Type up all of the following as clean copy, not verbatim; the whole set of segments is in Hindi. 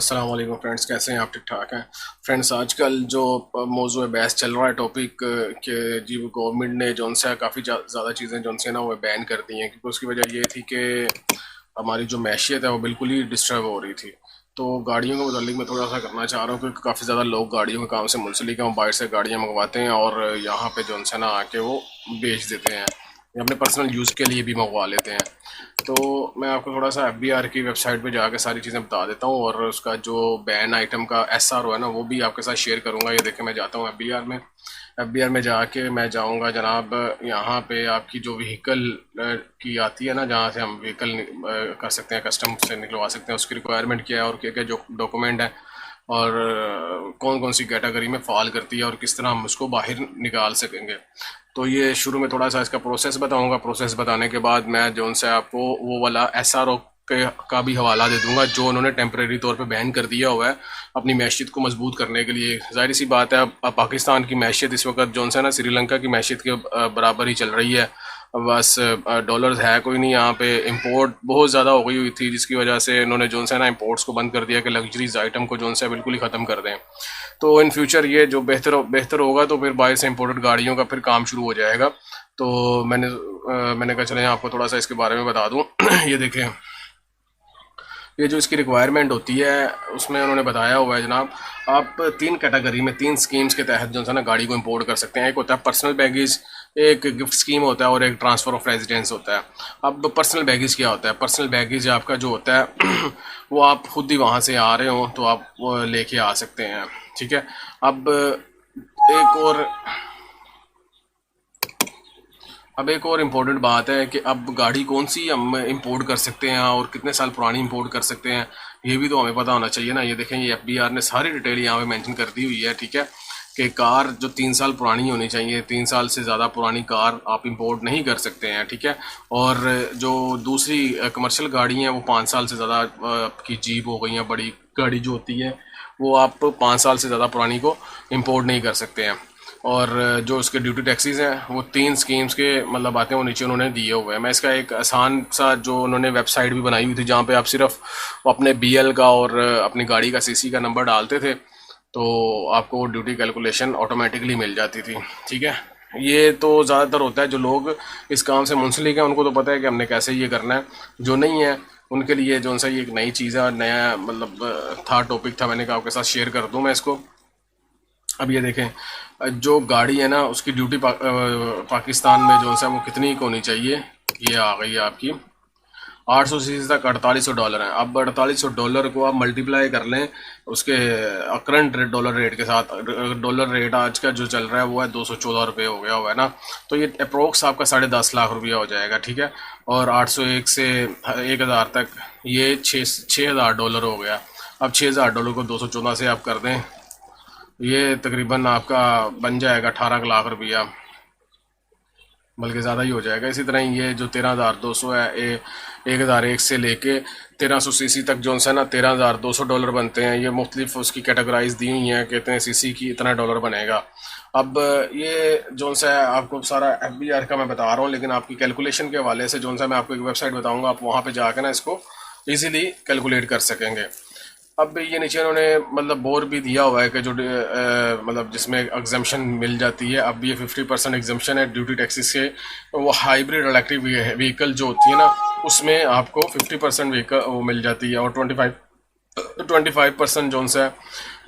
अस्सलाम वालेकुम फ्रेंड्स, कैसे हैं आप? ठीक ठाक हैं फ्रेंड्स। आजकल जो मौजूद बहस चल रहा है टॉपिक कि जी वो गवर्नमेंट ने जौन सा काफ़ी ज़्यादा चीज़ें जौन से ना वो बैन कर दी हैं, क्योंकि उसकी वजह ये थी कि हमारी जो मैशियत है वो बिल्कुल ही डिस्टर्ब हो रही थी। तो गाड़ियों के मुतालिक मैं थोड़ा सा करना चाह रहा हूँ, क्योंकि काफ़ी ज़्यादा लोग गाड़ियों के काम से मुंसलिक हैं, वो बाहर से गाड़ियाँ मंगवाते हैं और यहाँ पे जौन सा ना आके वो बेच देते हैं या अपने पर्सनल यूज़ के लिए भी मंगवा लेते हैं। तो मैं आपको थोड़ा सा एफबीआर की वेबसाइट पे जाके सारी चीज़ें बता देता हूँ, और उसका जो बैन आइटम का एसआरओ है ना वो भी आपके साथ शेयर करूँगा। ये देखें, मैं जाता हूँ एफबीआर में जाके मैं जाऊँगा जनाब, यहाँ पे आपकी जो व्हीकल की आती है ना, जहाँ से हम व्हीकल कर सकते हैं, कस्टम से निकलवा सकते हैं, उसकी रिक्वायरमेंट क्या है और क्या क्या जो डॉक्यूमेंट है और कौन कौन सी कैटेगरी में फॉल करती है और किस तरह हम उसको बाहर निकाल सकेंगे। तो ये शुरू में थोड़ा सा इसका प्रोसेस बताऊंगा। प्रोसेस बताने के बाद मैं जो उनसे आपको वो वाला एसआरओ के का भी हवाला दे दूंगा जो उन्होंने टेम्परेरी तौर पे बैन कर दिया हुआ है अपनी मैशियत को मजबूत करने के लिए। जाहिर सी बात है, अब पाकिस्तान की मैशियत इस वक्त जो है ना श्रीलंका की मैशियत के बराबर ही चल रही है। बस डॉलर्स है कोई नहीं यहाँ पे। इंपोर्ट बहुत ज़्यादा हो गई हुई थी, जिसकी वजह से इन्होंने जो है ना इंपोर्ट्स को बंद कर दिया कि लग्जरीज आइटम को जो है बिल्कुल ही ख़त्म कर दें। तो इन फ्यूचर ये जो बेहतर होगा तो फिर बाहर से इंपोर्टेड गाड़ियों का फिर काम शुरू हो जाएगा। तो मैंने कहा चले आपको थोड़ा सा इसके बारे में बता दूं। ये देखें, ये जो इसकी रिक्वायरमेंट होती है उसमें उन्होंने बताया हुआ है जनाब, आप तीन कैटेगरी में तीन स्कीम्स के तहत जो है ना गाड़ी को इंपोर्ट कर सकते हैं। एक होता है पर्सनल बैगेज, एक गिफ्ट स्कीम होता है और एक ट्रांसफ़र ऑफ रेजिडेंस होता है। अब पर्सनल बैगेज क्या होता है? पर्सनल बैगेज आपका जो होता है वो आप खुद ही वहाँ से आ रहे हो तो आप वो लेके आ सकते हैं, ठीक है। अब एक और अब एक और इम्पोर्टेंट बात है कि अब गाड़ी कौन सी हम इंपोर्ट कर सकते हैं और कितने साल पुरानी इंपोर्ट कर सकते हैं, ये भी तो हमें पता होना चाहिए ना। ये देखें, ये एफबीआर ने सारी डिटेल यहाँ पे मेंशन कर दी हुई है, ठीक है, कि कार जो 3 साल पुरानी होनी चाहिए, 3 साल से ज़्यादा पुरानी कार आप इंपोर्ट नहीं कर सकते हैं, ठीक है। और जो दूसरी कमर्शियल गाड़ी हैं वो 5 साल से ज़्यादा की जीप हो गई हैं, बड़ी गाड़ी जो होती है वो आप 5 साल से ज़्यादा पुरानी को इंपोर्ट नहीं कर सकते हैं। और जो उसके ड्यूटी टैक्सीज हैं वो तीन स्कीम्स के मतलब आते हैं, वो नीचे उन्होंने दिए हुए हैं। मैं इसका एक आसान सा जो उन्होंने वेबसाइट भी बनाई हुई थी जहाँ पे आप सिर्फ अपने बीएल का और अपनी गाड़ी का सीसी का नंबर डालते थे तो आपको वो ड्यूटी कैलकुलेशन ऑटोमेटिकली मिल जाती थी, ठीक है। ये तो ज़्यादातर होता है जो लोग इस काम से मुंसलिक हैं उनको तो पता है कि हमने कैसे ये करना है। जो नहीं है उनके लिए जो सा ये एक नई चीज़ है, नया मतलब था, टॉपिक था, मैंने कहा आपके साथ शेयर कर दूं मैं इसको। अब ये देखें, जो गाड़ी है ना उसकी ड्यूटी पाकिस्तान में जो है वो कितनी की होनी चाहिए, ये आ गई है आपकी 800 सीसी तक $4800 है। अब $4800 को आप मल्टीप्लाई कर लें उसके करंट डॉलर रेट के साथ। डॉलर रेट आज का जो चल रहा है वो है $214 हो गया हुआ है ना। तो ये अप्रोक्स आपका 10.5 लाख रुपया हो जाएगा, ठीक है। और 801 से 1000 तक ये $6000 हो गया। अब $6000 को 214 से आप कर दें, ये तकरीबन आपका बन जाएगा 18 लाख रुपया, बल्कि ज़्यादा ही हो जाएगा। इसी तरह ये जो 13,200 है, 1001 से लेके 1300 सीसी तक जो है ना $13,200 बनते हैं। ये मुख्तलिफ उसकी कैटेगराइज दी हुई हैं कि इतने सीसी की इतना डॉलर बनेगा। अब ये जो है आपको सारा एफबीआर का मैं बता रहा हूँ, लेकिन आपकी कैलकुलेशन के हवाले से जो है मैं आपको एक वेबसाइट बताऊँगा, आप वहाँ पर जाकर ना इसको ईज़िली कैलकुलेट कर सकेंगे। अब ये नीचे उन्होंने मतलब बोर भी दिया हुआ है कि जो मतलब जिसमें एग्जम्पशन मिल जाती है। अब ये 50% एग्जम्पशन है ड्यूटी टैक्सेस से। वो हाइब्रिड इलेक्ट्रिक व्हीकल जो होती है ना उसमें आपको 50% व्हीकल वो मिल जाती है, और 25% जो है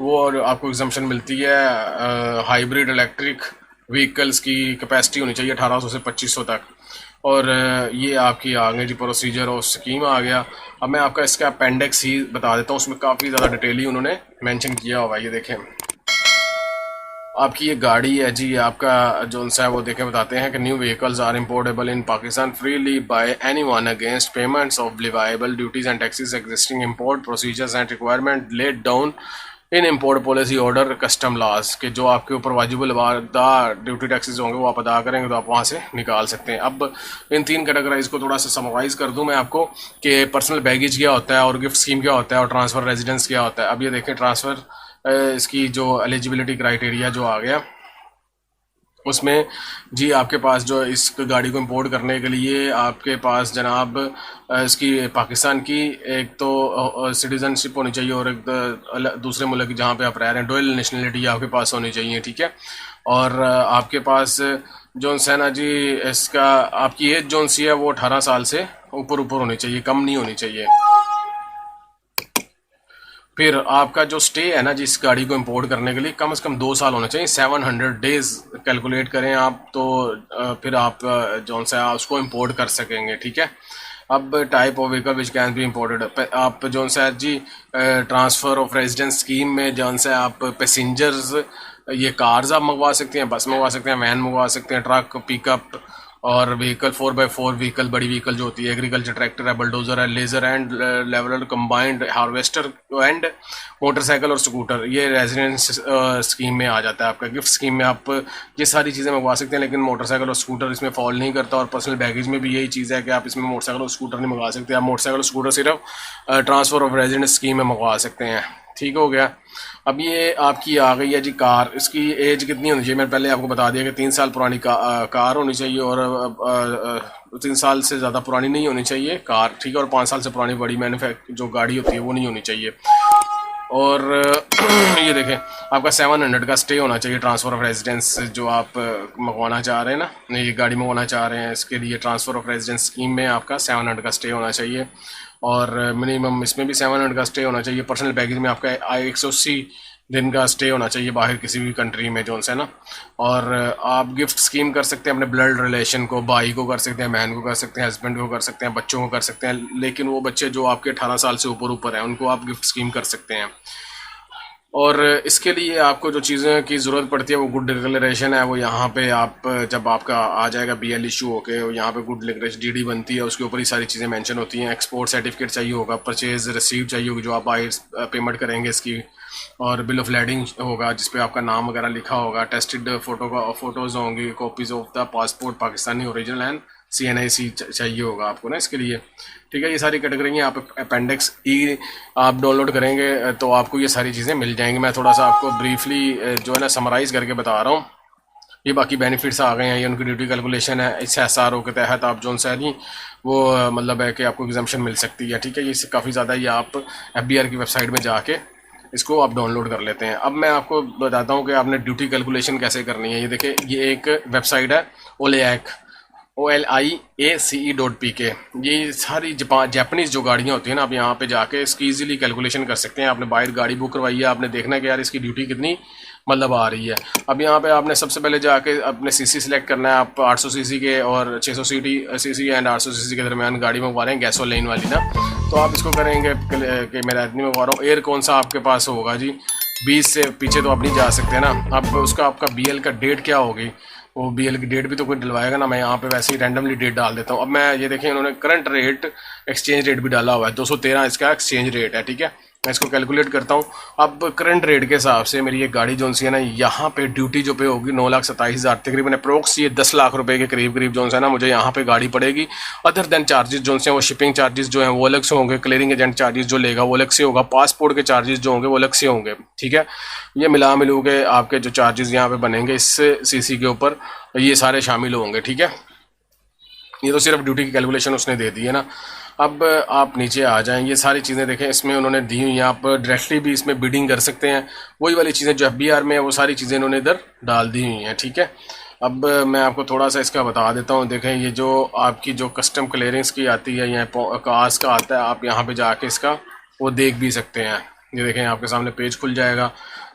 वो और आपको एग्जम्पशन मिलती है। हाइब्रिड इलेक्ट्रिक व्हीकल्स की कैपेसिटी होनी चाहिए 1800 से 2500 तक। और ये आपकी आगे जी प्रोसीजर और स्कीम आ गया। अब मैं आपका इसका अपेंडिक्स ही बता देता हूँ, उसमें काफ़ी ज़्यादा डिटेल ही उन्होंने मेंशन किया हुआ है। ये देखें, आपकी ये गाड़ी है जी, आपका जो है वो देखें बताते हैं कि new vehicles are importable in Pakistan freely by any one against payments of leviable duties and taxes existing import procedures and requirement laid down in import policy order custom laws, के जो आपके ऊपर वाजिबुल वादा ड्यूटी टैक्सेस होंगे वो आप अदा करेंगे तो आप वहाँ से निकाल सकते हैं। अब इन तीन कैटेगराइज को थोड़ा सा समराइज कर दूं मैं आपको कि पर्सनल बैगेज क्या होता है और गिफ्ट स्कीम क्या होता है और ट्रांसफ़र रेजिडेंस क्या होता है। अब ये देखें ट्रांसफ़र इसकी जो एलिजिबिलिटी क्राइटेरिया जो आ गया, उसमें जी आपके पास जो इस गाड़ी को इंपोर्ट करने के लिए आपके पास जनाब इसकी पाकिस्तान की एक तो सिटीज़नशिप होनी चाहिए और एक दूसरे मुल्क जहाँ पे आप रह रहे हैं डुअल नेशनलिटी आपके पास होनी चाहिए, ठीक है। और आपके पास जोन है ना जी, इसका आपकी एज जोन सी है वो 18 साल से ऊपर ऊपर होनी चाहिए, कम नहीं होनी चाहिए। फिर आपका जो स्टे है ना जिस गाड़ी को इंपोर्ट करने के लिए कम से कम 2 साल होना चाहिए, 700 डेज कैलकुलेट करें आप तो फिर आप जौन सा उसको इंपोर्ट कर सकेंगे, ठीक है। अब type of vehicle which can be imported, आप जौन सा जी ट्रांसफ़र ऑफ रेजिडेंस स्कीम में जौन सा आप पैसेंजर्स ये कार्स आप मंगवा सकते हैं, बस मंगवा सकते हैं, वैन मंगवा सकते हैं, ट्रक, पिकअप और व्हीकल 4x4 व्हीकल, बड़ी व्हीकल जो होती है, एग्रीकल्चर ट्रैक्टर है, बुलडोजर है, laser and leveller, combined harvester and motorcycle और स्कूटर, ये रेजिडेंस स्कीम में आ जाता है। आपका गिफ्ट स्कीम में आप ये सारी चीज़ें मंगवा सकते हैं, लेकिन मोटरसाइकिल और स्कूटर इसमें फॉल नहीं करता। और पर्सनल बैगेज में भी यही चीज़ है कि आप इसमें मोटरसाइकिल और स्कूटर नहीं मंगवा सकते, आप मोटरसाइकिल और स्कूटर सिर्फ ट्रांसफ़र ऑफ रेजिडेंस स्कीम में मंगवा सकते हैं, ठीक हो गया। अब ये आपकी आ गई है जी कार, इसकी एज कितनी होनी चाहिए, मैंने पहले आपको बता दिया कि 3 साल पुरानी कार होनी चाहिए और 3 साल से ज़्यादा पुरानी नहीं होनी चाहिए कार, ठीक है। और 5 साल से पुरानी बड़ी मैन्युफैक्चर जो गाड़ी होती है वो नहीं होनी चाहिए। और ये देखें आपका 700 का स्टे होना चाहिए, ट्रांसफ़र ऑफ रेजिडेंस जो आप मंगवाना चाह रहे हैं ना, ये गाड़ी मंगवाना चाह रहे हैं, इसके लिए ट्रांसफ़र ऑफ रेजिडेंस स्कीम में आपका 700 का स्टे होना चाहिए और मिनिमम इसमें भी 700 का स्टे होना चाहिए। पर्सनल बैगेज में आपका 180 दिन का स्टे होना चाहिए बाहर किसी भी कंट्री में जो है ना। और आप गिफ्ट स्कीम कर सकते हैं अपने ब्लड रिलेशन को, भाई को कर सकते हैं, बहन को कर सकते हैं, हस्बैंड को कर सकते हैं, बच्चों को कर सकते हैं, लेकिन वो बच्चे जो आपके 18 साल से ऊपर ऊपर हैं उनको आप गिफ्ट स्कीम कर सकते हैं। और इसके लिए आपको जो चीज़ें की ज़रूरत पड़ती है वो गुड डिक्लेरेशन है, वो यहाँ पे आप जब आपका आ जाएगा BL इशू होके यहाँ पे गुड डिक्लेरेशन DD बनती है, उसके ऊपर ही सारी चीज़ें मेंशन होती हैं। एक्सपोर्ट सर्टिफिकेट चाहिए होगा, परचेज रिसीप्ट चाहिए होगी जो आप पेमेंट करेंगे इसकी, और बिल ऑफ लैडिंग होगा जिस पे आपका नाम वगैरह लिखा होगा, टेस्टेड फोटोज़ होंगी, copies of the passport Pakistani original and CNIC चाहिए होगा आपको ना इसके लिए, ठीक है। ये सारी कैटेगरी आप अपेंडिक्स E आप डाउनलोड करेंगे तो आपको ये सारी चीज़ें मिल जाएंगी। मैं थोड़ा सा आपको ब्रीफली जो है ना समराइज़ करके बता रहा हूँ। ये बाकी बेनिफिट्स आ गए हैं, ये उनकी ड्यूटी कैलकुलेशन है, इस SRO के तहत आप जो है नहीं वो मतलब है कि आपको एग्जाम्पशन मिल सकती है, ठीक है। ये काफ़ी ज़्यादा ये आप FBR की वेबसाइट में जाके इसको आप डाउनलोड कर लेते हैं। अब मैं आपको बताता हूँ कि आपने ड्यूटी कैलकुलेशन कैसे करनी है। ये देखिए ये एक वेबसाइट है OLIACE.PK, ये सारी जापानीज़ जो गाड़ियाँ होती हैं ना, आप यहाँ पे जाके इसकी इजीली कैलकुलेशन कर सकते हैं। आपने बाहर गाड़ी बुक करवाई है, आपने देखना है कि यार इसकी ड्यूटी कितनी मतलब आ रही है। अब यहाँ पे आपने सबसे पहले जाके अपने CC सिलेक्ट करना है। आप 800 CC के और 600 CC एंड 800 CC के दरमियान गाड़ी मंगवा रहे हैं गैसोलीन वाली ना, तो आप इसको करेंगे कि मेरा इतनी मंगवा रहा हूँ। एयर कौन सा आपके पास होगा जी, 20 से पीछे तो आप नहीं जा सकते ना। अब उसका आपका BL का डेट क्या होगी, वो BL की डेट भी तो कोई डलवाएगा ना। मैं यहाँ पे वैसे ही रैंडमली डेट डाल देता हूँ। अब मैं ये देखें इन्होंने करंट रेट एक्सचेंज रेट भी डाला हुआ है, 213 इसका एक्सचेंज रेट है, ठीक है। मैं इसको कैलकुलेट करता हूँ। अब करंट रेट के हिसाब से मेरी ये गाड़ी जो सी है ना, यहाँ पे ड्यूटी जो पे होगी 9,27,000 तकरीबन अप्रोक्स ये 10 लाख रुपए के करीब करीब जो है ना मुझे यहाँ पे गाड़ी पड़ेगी। अदर देन चार्जेस जो हैं वो शिपिंग चार्जेस जो हैं वो अलग से होंगे, क्लियरिंग एजेंट चार्जेस जो लेगा वो अलग से होगा, पासपोर्ट के चार्जेस जो होंगे वो अलग से होंगे, ठीक है। ये मिलू के आपके जो चार्जेस यहाँ पे बनेंगे इस CC के ऊपर ये सारे शामिल होंगे, ठीक है। ये तो सिर्फ ड्यूटी की कैलकुलेशन उसने दे दी है ना। अब आप नीचे आ जाएं, ये सारी चीज़ें देखें इसमें उन्होंने दी हुई हैं। आप डायरेक्टली भी इसमें बिडिंग कर सकते हैं, वही वाली चीज़ें जो FBR में है वो सारी चीज़ें इन्होंने इधर डाल दी हुई हैं, ठीक है। अब मैं आपको थोड़ा सा इसका बता देता हूँ। देखें ये जो आपकी जो कस्टम क्लियरेंस की आती है या कार्स का आता है, आप यहाँ पे जाके इसका वो देख भी सकते हैं। ये देखें आपके सामने पेज खुल जाएगा,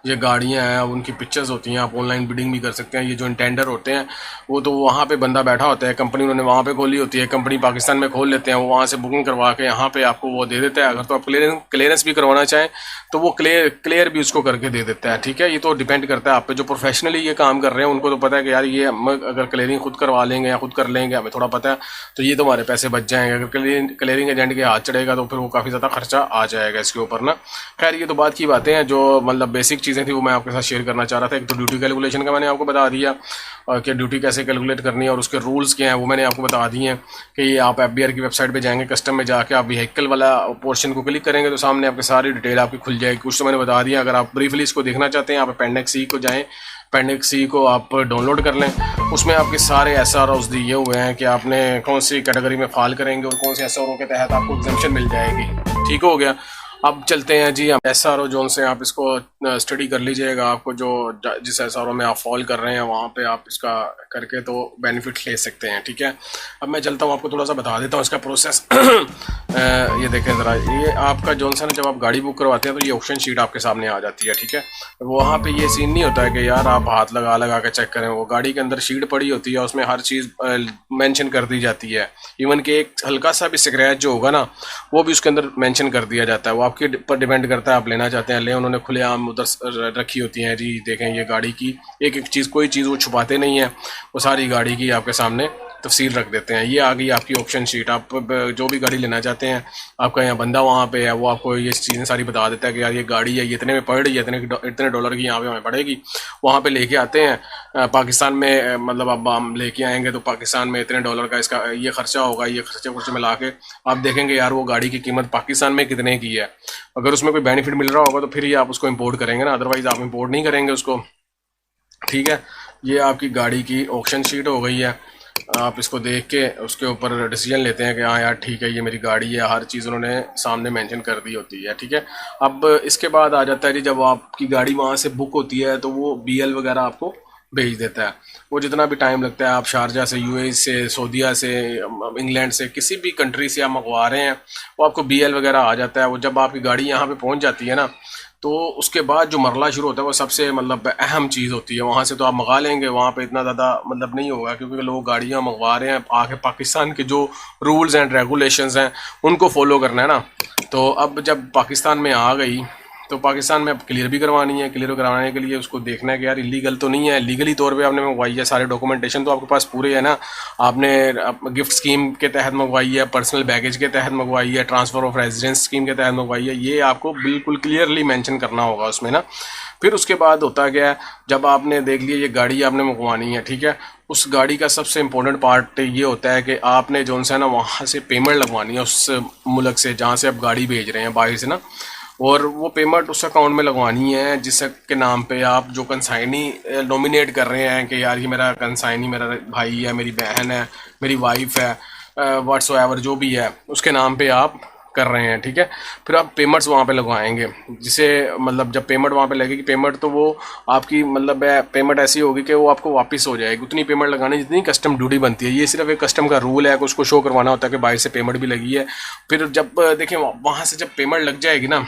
ये गाड़ियाँ हैं उनकी पिक्चर्स होती हैं, आप ऑनलाइन बिडिंग भी कर सकते हैं। ये जो इंटेंडर होते हैं वो तो वहाँ पे बंदा बैठा होता है, कंपनी उन्होंने वहाँ पे खोली होती है, कंपनी पाकिस्तान में खोल लेते हैं, वो वहाँ से बुकिंग करवा के यहाँ पे आपको वो दे देता है। अगर तो आप क्लियरेंस भी करवाना चाहें तो वो क्लियर भी उसको करके दे देता है, ठीक है। ये तो डिपेंड करता है आप पे। जो प्रोफेशनली ये काम कर रहे हैं उनको तो पता है कि यार ये हम अगर क्लियरिंग खुद करवा लेंगे या खुद कर लेंगे, हमें थोड़ा पता है, तो ये तो हमारे पैसे बच जाएंगे। अगर क्लियरिंग एजेंट के हाथ चढ़ेगा तो फिर वो काफ़ी ज़्यादा खर्चा आ जाएगा इसके ऊपर ना। खैर ये तो बात की बातें हैं, जो मतलब बेसिक चीज़ें थी वो मैं आपके साथ शेयर करना चाह रहा था। एक तो ड्यूटी कैलकुलेशन का मैंने आपको बता दिया कि ड्यूटी कैसे कैलकुलेट करनी है और उसके रूल्स क्या हैं वो मैंने आपको बता दिए हैं। कि आप FBR की वेबसाइट पे जाएंगे, कस्टम में जाके आप व्हीकल वाला पोर्शन को क्लिक करेंगे तो सामने आपकी सारी डिटेल आपकी खुल जाएगी। कुछ तो मैंने बता दिया। अगर आप ब्रीफली इसको देखना चाहते हैं आप अपेंडिक्स C को जाएँ, अपेंडिक्स सी को आप डाउनलोड कर लें। उसमें आपके सारे SROs दिए हुए हैं कि आपने कौन सी कैटेगरी में फाल करेंगे और कौन से SRO के तहत आपको एग्जेम्पशन मिल जाएगी। ठीक हो गया। अब चलते हैं जी, हम SRO जोन से आप इसको स्टडी कर लीजिएगा। आपको जो जिस SRO में आप फॉल कर रहे हैं वहाँ पे आप इसका करके तो बेनिफिट ले सकते हैं। ठीक है, अब मैं चलता हूँ, आपको थोड़ा सा बता देता हूँ इसका प्रोसेस। ये देखें ज़रा, ये आपका जोन सा जब आप गाड़ी बुक करवाते हैं तो ये ऑप्शन शीट आपके सामने आ जाती है। ठीक है, वहाँ पे ये सीन नहीं होता है कि यार आप हाथ लगा लगा के चेक करें। वो गाड़ी के अंदर शीट पड़ी होती है, उसमें हर चीज़ मेंशन कर दी जाती है। इवन कि एक हल्का सा भी स्क्रैच जो होगा ना वो भी उसके अंदर मेंशन कर दिया जाता है। वो आपके पर डिपेंड करता है, आप लेना चाहते हैं ले। उन्होंने खुलेआम उधर रखी होती हैं जी। देखें ये गाड़ी की एक एक चीज़, कोई चीज़ वो छुपाते नहीं है, वो सारी गाड़ी की आपके सामने तफसील रख देते हैं। ये आ गई आपकी ऑप्शन शीट। आप जो भी गाड़ी लेना चाहते हैं, आपका यहाँ बंदा वहाँ पे है, वो आपको ये चीज़ें सारी बता देता है कि यार ये गाड़ी है, ये इतने में पड़ रही है, इतने डॉलर की यहाँ पे हमें पड़ेगी। वहाँ पे लेके आते हैं पाकिस्तान में, मतलब अब हम लेके आएंगे तो पाकिस्तान में इतने डॉलर का इसका ये खर्चा होगा। ये खर्चे मिला के आप देखेंगे यार वो गाड़ी की कीमत पाकिस्तान में कितने की है। अगर उसमें कोई बेनिफिट मिल रहा होगा तो फिर ही आप उसको इम्पोर्ट करेंगे ना, अदरवाइज़ आप इम्पोर्ट नहीं करेंगे उसको। ठीक है, ये आपकी गाड़ी की ऑप्शन शीट हो गई है। आप इसको देख के उसके ऊपर डिसीजन लेते हैं कि हाँ यार ठीक है ये मेरी गाड़ी है, हर चीज़ उन्होंने सामने मेंशन कर दी होती है। ठीक है, अब इसके बाद आ जाता है जी, जब आपकी गाड़ी वहाँ से बुक होती है तो वो BL वगैरह आपको भेज देता है। वो जितना भी टाइम लगता है, आप शारजा से, UAE से, सऊदीया से, इंग्लैंड से, किसी भी कंट्री से आप मंगवा रहे हैं, वो आपको BL वगैरह आ जाता है। वो जब आपकी गाड़ी यहाँ पे पहुँच जाती है ना, तो उसके बाद जो मरला शुरू होता है वो सबसे मतलब अहम चीज़ होती है। वहाँ से तो आप मंगा लेंगे, वहाँ पे इतना ज़्यादा मतलब नहीं होगा, क्योंकि लोग गाड़ियाँ मंगवा रहे हैं आके पाकिस्तान के जो रूल्स एंड रेगुलेशंस हैं उनको फॉलो करना है ना। तो अब जब पाकिस्तान में आ गई तो पाकिस्तान में अब क्लियर भी करवानी है। क्लियर करवाने के लिए उसको देखना है कि यार इलीगल तो नहीं है, लीगली तौर पे आपने मंगवाई है, सारे डॉक्यूमेंटेशन तो आपके पास पूरे है ना। आपने गिफ्ट स्कीम के तहत मंगवाई है, पर्सनल बैगेज के तहत मंगवाई है, ट्रांसफ़र ऑफ रेजिडेंस स्कीम के तहत मंगवाई है, ये आपको बिल्कुल क्लियरली मेंशन करना होगा उसमें ना। फिर उसके बाद होता क्या है, जब आपने देख लिया ये गाड़ी आपने मंगवानी है, ठीक है, उस गाड़ी का सबसे इम्पोर्टेंट पार्ट ये होता है कि आपने जो है ना वहाँ से पेमेंट लगवानी है, उस मुल्क से जहाँ से आप गाड़ी भेज रहे हैं बाहर से ना। और वो पेमेंट उस अकाउंट में लगवानी है जिसके नाम पे आप जो कंसाइनी नॉमिनेट कर रहे हैं कि यार ये मेरा कंसाइनी मेरा भाई है, मेरी बहन है, मेरी वाइफ है, व्हाट्सएवर जो भी है उसके नाम पे आप कर रहे हैं। ठीक है, फिर आप पेमेंट्स वहाँ पे लगवाएंगे, जिसे मतलब जब पेमेंट वहाँ पे लगेगी, पेमेंट तो वो आपकी मतलब पेमेंट ऐसी होगी कि वो आपको वापस हो जाएगी। उतनी पेमेंट लगानी जितनी कस्टम ड्यूटी बनती है। ये सिर्फ एक कस्टम का रूल है कि उसको शो करवाना होता है कि बाहर से पेमेंट भी लगी है। फिर जब देखें वहाँ से जब पेमेंट लग जाएगी ना,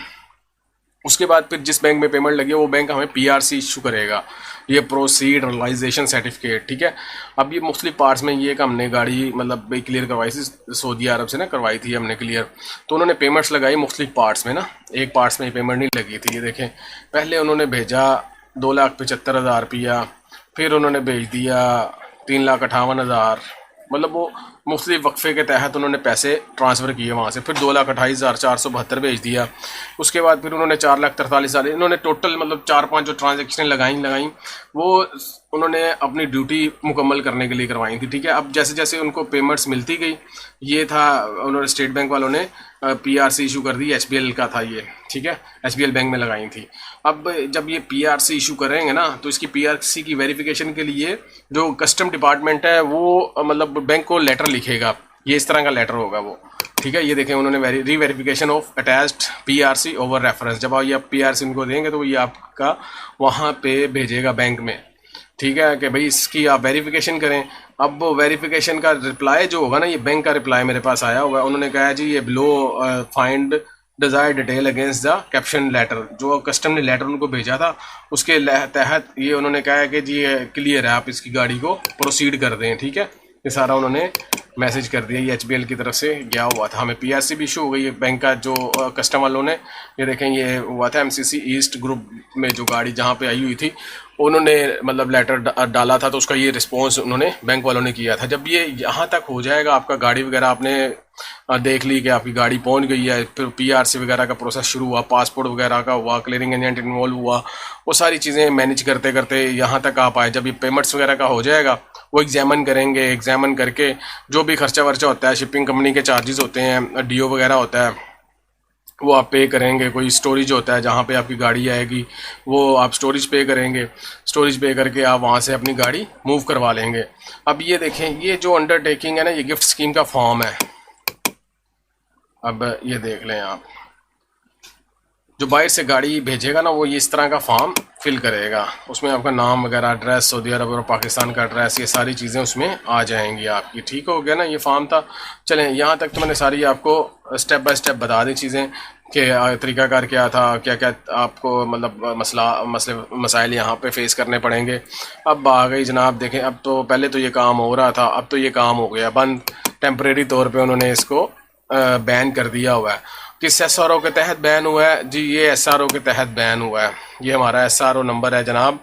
उसके बाद फिर जिस बैंक में पेमेंट लगी है वो बैंक हमें PRC इशू करेगा, ये प्रोसीड रियलाइजेशन सर्टिफिकेट। ठीक है, अब ये मुख्तलिफ पार्ट्स में ये कि हमने गाड़ी मतलब क्लियर करवाई थी सऊदी अरब से ना, करवाई थी हमने क्लियर, तो उन्होंने पेमेंट्स लगाई मुख्तलिफ पार्ट्स में ना। एक पार्ट्स में पेमेंट नहीं लगी थी। ये देखें, पहले उन्होंने भेजा 2,75,000 रुपया, फिर उन्होंने भेज दिया 3,58,000, मतलब वो मुख्तलिफ वक्फे के तहत उन्होंने पैसे ट्रांसफ़र किए वहाँ से। फिर 2,28,472 भेज दिया। उसके बाद फिर उन्होंने 4,43,000, इन्होंने टोटल मतलब 4-5 जो ट्रांजेक्शन लगाई वो उन्होंने अपनी ड्यूटी मुकम्मल करने के लिए करवाई थी। ठीक है, अब जैसे जैसे उनको पेमेंट्स मिलती गई, ये था उन्होंने स्टेट बैंक वालों ने PRC इशू कर दी, HBL का था ये। ठीक है, HBL बैंक में लगाई थी। अब जब ये PRC इशू करेंगे ना, तो इसकी PRC की वेरिफिकेशन के लिए जो कस्टम डिपार्टमेंट है वो मतलब बैंक को लेटर लिखेगा, ये इस तरह का लेटर होगा वो। ठीक है, ये देखें उन्होंने reverification of attached PRC over reference, जब आप ये PRC उनको देंगे तो ये आपका वहाँ पे भेजेगा बैंक में। ठीक है, कि भाई इसकी आप वेरिफिकेशन करें। अब वेरिफिकेशन का रिप्लाई जो होगा ना, ये बैंक का रिप्लाई मेरे पास आया हुआ है। उन्होंने कहा जी ये below find desire detail against the caption letter, जो कस्टम ने लेटर उनको भेजा था उसके तहत ये उन्होंने कहा है कि जी ये क्लियर है, आप इसकी गाड़ी को प्रोसीड कर दें। ठीक है, ये सारा उन्होंने मैसेज कर दिया। ये HBL की तरफ से गया हुआ था, हमें PRC भी इशू हो गई है बैंक का जो कस्टम वालों ने। ये देखें, ये हुआ था MCC ईस्ट ग्रुप में जो गाड़ी जहाँ पे आई हुई थी, उन्होंने मतलब लेटर डाला था, तो उसका ये रिस्पॉन्स उन्होंने बैंक वालों ने किया था। जब ये यहाँ तक हो जाएगा, आपका गाड़ी वगैरह आपने देख ली कि आपकी गाड़ी पहुँच गई है, फिर PRC वगैरह का प्रोसेस शुरू हुआ, पासपोर्ट वगैरह का हुआ, क्लियरिंग एजेंट इन्वॉल्व हुआ, वो सारी चीज़ें मैनेज करते करते यहाँ तक आप आए। जब ये पेमेंट्स वगैरह का हो जाएगा, वो एग्जामिन करेंगे, एग्जामिन करके जो भी खर्चा वर्चा होता है, शिपिंग कंपनी के चार्जेस होते हैं, DO वगैरह होता है, वो आप पे करेंगे। कोई स्टोरेज होता है जहाँ पे आपकी गाड़ी आएगी, वो आप स्टोरेज पे करेंगे। स्टोरेज पे करके आप वहाँ से अपनी गाड़ी मूव करवा लेंगे। अब ये देखें, ये जो अंडरटेकिंग है ना, ये गिफ्ट स्कीम का फॉर्म है। अब ये देख लें आप, जो बाहर से गाड़ी भेजेगा ना, वो ये इस तरह का फॉर्म फिल करेगा। उसमें आपका नाम वगैरह, एड्रेस, सऊदी अरब और पाकिस्तान का एड्रेस, ये सारी चीज़ें उसमें आ जाएंगी आपकी। ठीक हो गया ना, ये फॉर्म था। चलें, यहाँ तक तो मैंने सारी आपको स्टेप बाय स्टेप बता दी चीज़ें कि तरीकाकार क्या था, क्या क्या आपको मतलब मसाइल यहाँ पे फेस करने पड़ेंगे। अब आ गई जनाब, देखें, अब तो पहले तो ये काम हो रहा था, अब तो ये काम हो गया बंद। टेम्परेरी तौर पे उन्होंने इसको बैन कर दिया हुआ है। किस SRO के तहत बैन हुआ है जी? ये SRO के तहत बैन हुआ है। ये हमारा SRO नंबर है जनाब,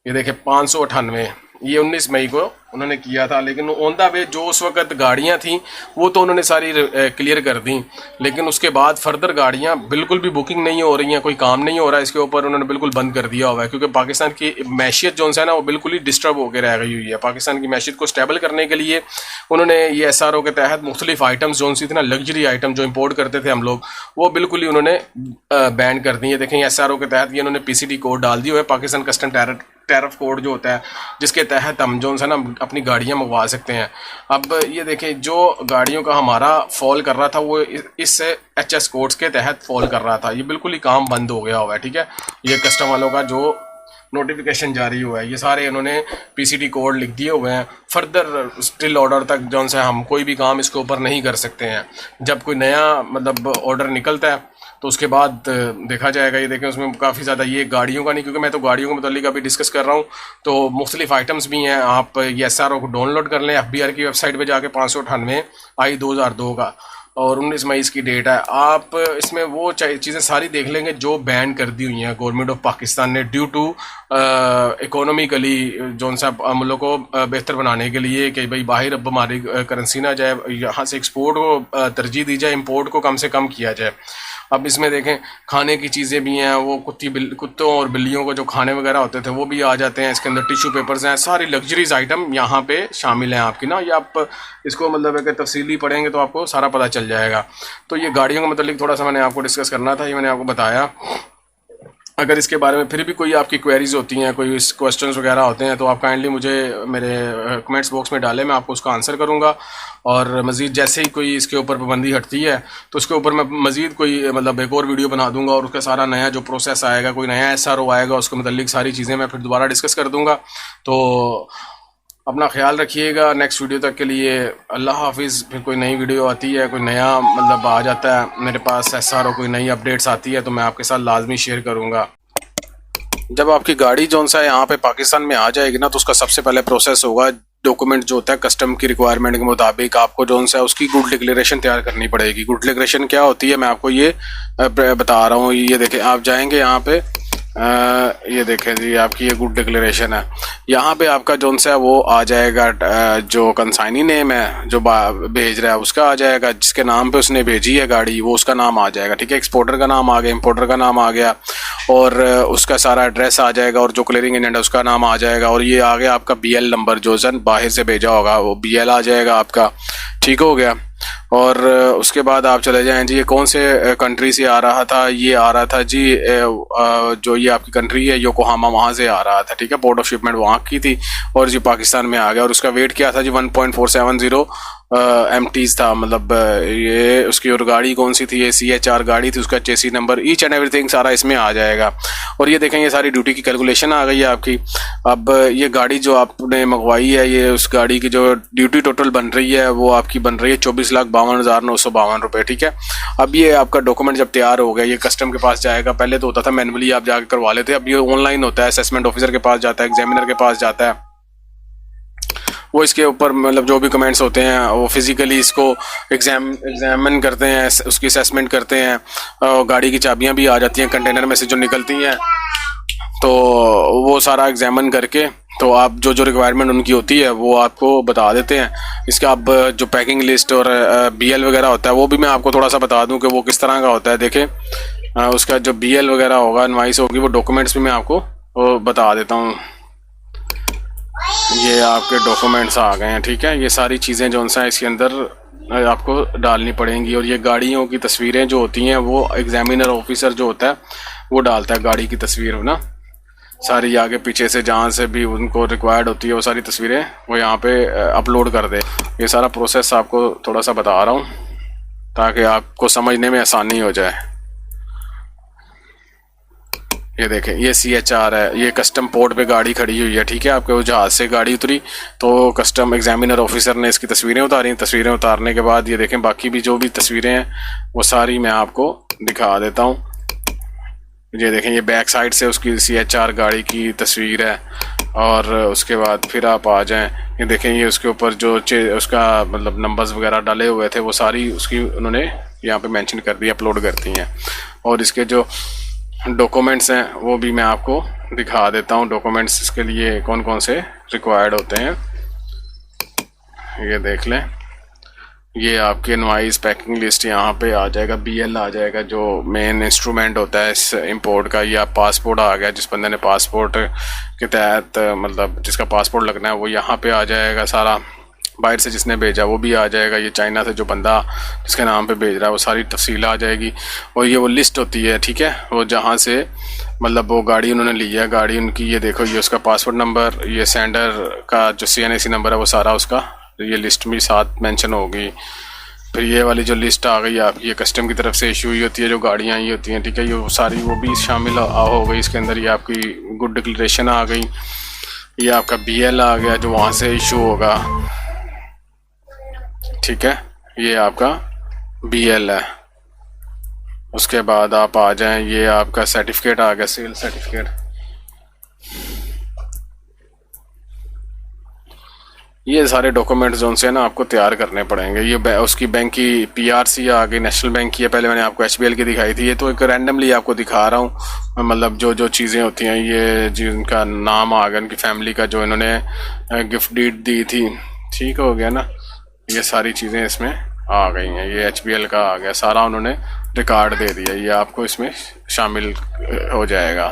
ये देखें 598। ये 19 मई को उन्होंने किया था, लेकिन ऑन द वे जो उस वक्त गाड़ियां थी वो तो उन्होंने सारी क्लियर कर दी, लेकिन उसके बाद फर्दर गाड़ियां बिल्कुल भी बुकिंग नहीं हो रही हैं, कोई काम नहीं हो रहा है इसके ऊपर। उन्होंने बिल्कुल बंद कर दिया हुआ है, क्योंकि पाकिस्तान की मैशियत जो है ना, वो बिल्कुल ही डिस्टर्ब होकर रह गई हुई है। पाकिस्तान की मैशियत को स्टेबल करने के लिए उन्होंने ये SRO के तहत मुख्तलिफ आइटम्स जो सी थी ना, लग्जरी आइटम जो इम्पोर्ट करते थे हम लोग, वो बिल्कुल ही उन्होंने बैन कर दी है। देखें, SRO के तहत ये उन्होंने PCT कोड डाल दिया है, पाकिस्तान कस्टम टैरिफ कोड जो होता है, जिसके तहत हम जो है ना अपनी गाड़ियां मंगवा सकते हैं। अब ये देखें, जो गाड़ियों का हमारा फॉल कर रहा था वो इस HS कोड्स के तहत फॉल कर रहा था। ये बिल्कुल ही काम बंद हो गया हुआ है। ठीक है, ये कस्टम वालों का जो नोटिफिकेशन जारी हुआ है, ये सारे इन्होंने PCT कोड लिख दिए हुए हैं। फर्दर स्टिल ऑर्डर तक जो है हम कोई भी काम इसके ऊपर नहीं कर सकते हैं। जब कोई नया मतलब ऑर्डर निकलता है तो उसके बाद देखा जाएगा। ये देखें, उसमें काफ़ी ज़्यादा, ये गाड़ियों का नहीं, क्योंकि मैं तो गाड़ियों के मतलब अभी डिस्कस कर रहा हूँ, तो मुख्तलिफ आइटम्स भी हैं। आप ये SRO को डाउनलोड कर लें FBR की वेबसाइट पे जाके, 598 I 2002 का, और 19 मई इसकी डेट है। आप इसमें वो चीज़ें सारी देख लेंगे जो बैन कर दी हुई हैं गवर्नमेंट ऑफ पाकिस्तान ने, ड्यू टू इकोनॉमिकली जो सा अमलों को बेहतर बनाने के लिए, कि भाई बाहर अब हमारी करेंसी ना जाए, यहाँ से एक्सपोर्ट को तरजीह दी जाए, इंपोर्ट को कम से कम किया जाए। अब इसमें देखें, खाने की चीज़ें भी हैं, वो कुत्तों और बिल्लियों को जो खाने वगैरह होते थे वो भी आ जाते हैं। इसके अंदर टिश्यू पेपर्स हैं, सारी लग्जरीज आइटम यहाँ पे शामिल हैं आपकी ना। ये आप इसको मतलब अगर तफसीली पढ़ेंगे तो आपको सारा पता चल जाएगा। तो ये गाड़ियों के मतलब थोड़ा सा मैंने आपको डिस्कस करना था, ये मैंने आपको बताया। अगर इसके बारे में फिर भी कोई आपकी क्वेरीज होती हैं, कोई क्वेश्चंस वगैरह होते हैं, तो आप काइंडली मुझे मेरे कमेंट्स बॉक्स में डालें, मैं आपको उसका आंसर करूंगा। और मज़ीद जैसे ही कोई इसके ऊपर पाबंदी हटती है तो उसके ऊपर मैं मज़ीद कोई मतलब एक और वीडियो बना दूंगा, और उसका सारा नया जो प्रोसेस आएगा, कोई नया SRO आएगा, उसके मतलब सारी चीज़ें मैं फिर दोबारा डिस्कस कर दूँगा। तो अपना ख्याल रखिएगा। नेक्स्ट वीडियो तक के लिए अल्लाह हाफिज़। फिर कोई नई वीडियो आती है, कोई नया मतलब आ जाता है मेरे पास SRO, कोई नई अपडेट्स आती है, तो मैं आपके साथ लाजमी शेयर करूँगा। जब आपकी गाड़ी जौन सा है यहाँ पे पाकिस्तान में आ जाएगी ना, तो उसका सबसे पहले प्रोसेस होगा, डॉक्यूमेंट जो होता है कस्टम की रिक्वायरमेंट के मुताबिक आपको जौन सा है उसकी गुड डिक्लेरेशन तैयार करनी पड़ेगी। गुड डिक्लेरेशन क्या होती है मैं आपको ये बता रहा हूँ। ये देखें, आप जाएंगे यहाँ पे, ये देखें जी, आपकी ये गुड डिक्लेरेशन है। यहाँ पे आपका जौन सा है वो आ जाएगा, जो कंसाइनी नेम है जो भेज रहा है उसका आ जाएगा, जिसके नाम पे उसने भेजी है गाड़ी वो उसका नाम आ जाएगा। ठीक है, एक्सपोर्टर का नाम आ गया, इंपोर्टर का नाम आ गया, और उसका सारा एड्रेस आ जाएगा, और जो क्लियरिंग एजेंट है उसका नाम आ जाएगा, और ये आ गया आपका BL नंबर, जो जन बाहर से भेजा होगा वो BL आ जाएगा आपका। ठीक हो गया। और उसके बाद आप चले जाएं जी, ये कौन से कंट्री से आ रहा था? ये आ रहा था जी, जो ये आपकी कंट्री है योकोहामा, वहाँ से आ रहा था। ठीक है, पोर्ट ऑफ शिपमेंट वहाँ की थी, और जी पाकिस्तान में आ गया। और उसका वेट क्या था जी? 1.470 MTs था। मतलब ये उसकी, और गाड़ी कौन सी थी? ये CH4 गाड़ी थी, उसका चेसी नंबर, ईच एंड एवरीथिंग सारा इसमें आ जाएगा। और ये देखें, ये सारी ड्यूटी की कैलकुलेशन आ गई है आपकी। अब ये गाड़ी जो आपने मंगवाई है, ये उस गाड़ी की जो ड्यूटी टोटल बन रही है वो आपकी बन रही है 24,52,952 रुपये। ठीक है, अब ये आपका डॉक्यूमेंट जब तैयार हो गया, ये कस्टम के पास जाएगा। पहले तो होता था मैनुअली आप जाकर करवा लेते, अब ये ऑनलाइन होता है, असेसमेंट ऑफिसर के पास जाता है, एग्जामिनर के पास जाता है, वो इसके ऊपर मतलब जो भी कमेंट्स होते हैं वो फिजिकली इसको एग्जामिन करते हैं, उसकी असेसमेंट करते हैं। गाड़ी की चाबियां भी आ जाती हैं कंटेनर में से जो निकलती हैं, तो वो सारा एग्जामिन करके तो आप जो जो रिक्वायरमेंट उनकी होती है वो आपको बता देते हैं। इसका अब जो पैकिंग लिस्ट और BL वगैरह होता है वो भी मैं आपको थोड़ा सा बता दूं कि वो किस तरह का होता है। देखें, उसका जो BL वगैरह होगा, इनवाइस होगी, वो डॉक्यूमेंट्स भी मैं आपको बता देता हूँ। ये आपके डॉक्यूमेंट्स आ गए हैं। ठीक है, ये सारी चीज़ें जो है इसके अंदर आपको डालनी पड़ेंगी। और ये गाड़ियों की तस्वीरें जो होती हैं वो एग्जामिनर ऑफिसर जो होता है वो डालता है गाड़ी की तस्वीर ना, सारी आगे पीछे से जहाँ से भी उनको रिक्वायर्ड होती है वो सारी तस्वीरें वो यहाँ पे अपलोड कर दे। ये सारा प्रोसेस आपको थोड़ा सा बता रहा हूँ ताकि आपको समझने में आसानी हो जाए। ये देखें, ये CHR है, ये कस्टम पोर्ट पे गाड़ी खड़ी हुई है, ठीक है। आपके वो जहाज़ से गाड़ी उतरी तो कस्टम एग्जामिनर ऑफिसर ने इसकी तस्वीरें उतारी। तस्वीरें उतारने के बाद ये देखें बाकी भी जो भी तस्वीरें हैं वो सारी मैं आपको दिखा देता हूँ। ये देखें, ये बैक साइड से उसकी CHR गाड़ी की तस्वीर है। और उसके बाद फिर आप आ जाएं, ये देखें, ये उसके ऊपर जो उसका मतलब नंबर्स वगैरह डाले हुए थे वो सारी उसकी उन्होंने यहाँ पे मेंशन कर दी, अपलोड करती हैं। और इसके जो डॉक्यूमेंट्स हैं वो भी मैं आपको दिखा देता हूँ। डॉक्यूमेंट्स इसके लिए कौन कौन से रिक्वायर्ड होते हैं ये देख लें। ये आपके इनवॉइस पैकिंग लिस्ट यहाँ पे आ जाएगा, BL आ जाएगा जो मेन इंस्ट्रूमेंट होता है इस इंपोर्ट का। या पासपोर्ट आ गया, जिस बंदे ने पासपोर्ट के तहत मतलब जिसका पासपोर्ट लगना है वो यहाँ पे आ जाएगा सारा। बाहर से जिसने भेजा वो भी आ जाएगा। ये चाइना से जो बंदा जिसके नाम पे भेज रहा है वो सारी तफसील आ जाएगी। और ये वो लिस्ट होती है, ठीक है, वो जहाँ से मतलब वो गाड़ी उन्होंने ली है, गाड़ी उनकी, ये देखो, ये उसका पासपोर्ट नंबर, ये सेंडर का जो CNAC नंबर है वो सारा उसका ये लिस्ट में साथ मेंशन होगी। फिर ये वाली जो लिस्ट आ गई आपकी, ये कस्टम की तरफ से इशू हुई होती है जो गाड़ियाँ आई होती हैं, ठीक है, ये सारी वो भी शामिल हो गई इसके अंदर। ये आपकी गुड डिक्लेरेशन आ गई, ये आपका BL आ गया जो वहाँ से इशू होगा, ठीक है, ये आपका BL है। उसके बाद आप आ जाएं, ये आपका सर्टिफिकेट आ गया, सेल सर्टिफिकेट। ये सारे डॉक्यूमेंट्स जो उनसे ना आपको तैयार करने पड़ेंगे। ये उसकी बैंक की PRC आ गई, नेशनल बैंक की है। पहले मैंने आपको HBL की दिखाई थी, ये तो एक रैंडमली आपको दिखा रहा हूँ। मतलब जो जो चीज़ें होती हैं, ये जिनका नाम आ गया, उनकी फैमिली का जो इन्होंने गिफ्ट डीड दी थी, ठीक हो गया ना, ये सारी चीज़ें इसमें आ गई हैं। ये HBL का आ गया, सारा उन्होंने रिकॉर्ड दे दिया, ये आपको इसमें शामिल हो जाएगा।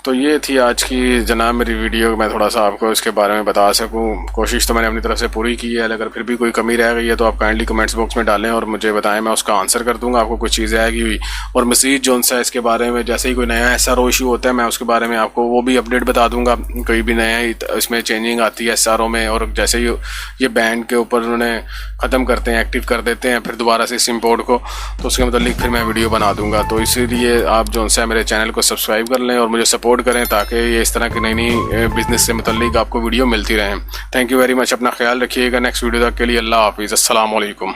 तो ये थी आज की जनाब मेरी वीडियो। मैं थोड़ा सा आपको इसके बारे में बता सकूं, कोशिश तो मैंने अपनी तरफ से पूरी की है। अगर फिर भी कोई कमी रह गई है तो आप काइंडली कमेंट्स बॉक्स में डालें और मुझे बताएं, मैं उसका आंसर कर दूंगा। आपको कुछ चीज़ें आएगी हुई और मज़ीद जो सा इसके बारे में जैसे ही कोई नया SRO इशू होता है मैं उसके बारे में आपको वो भी अपडेट बता दूंगा। कोई भी नया इसमें चेंजिंग आती है SRO में, और जैसे ही ये बैन के ऊपर उन्होंने ख़त्म करते हैं, एक्टिव कर देते हैं फिर दोबारा से इस इम्पोर्ट को, तो उसके मतलब फिर मैं वीडियो बना दूँगा। तो इसीलिए आप जो सा मेरे चैनल को सब्सक्राइब कर लें और मुझे सपोर्ट करें ताकि इस तरह की नई नई बिजनेस से मुतल्लिक आपको वीडियो मिलती रहें। थैंक यू वेरी मच, अपना ख्याल रखिएगा। नेक्स्ट वीडियो तक के लिए अल्लाह हाफिज़, अस्सलाम वालेकुम।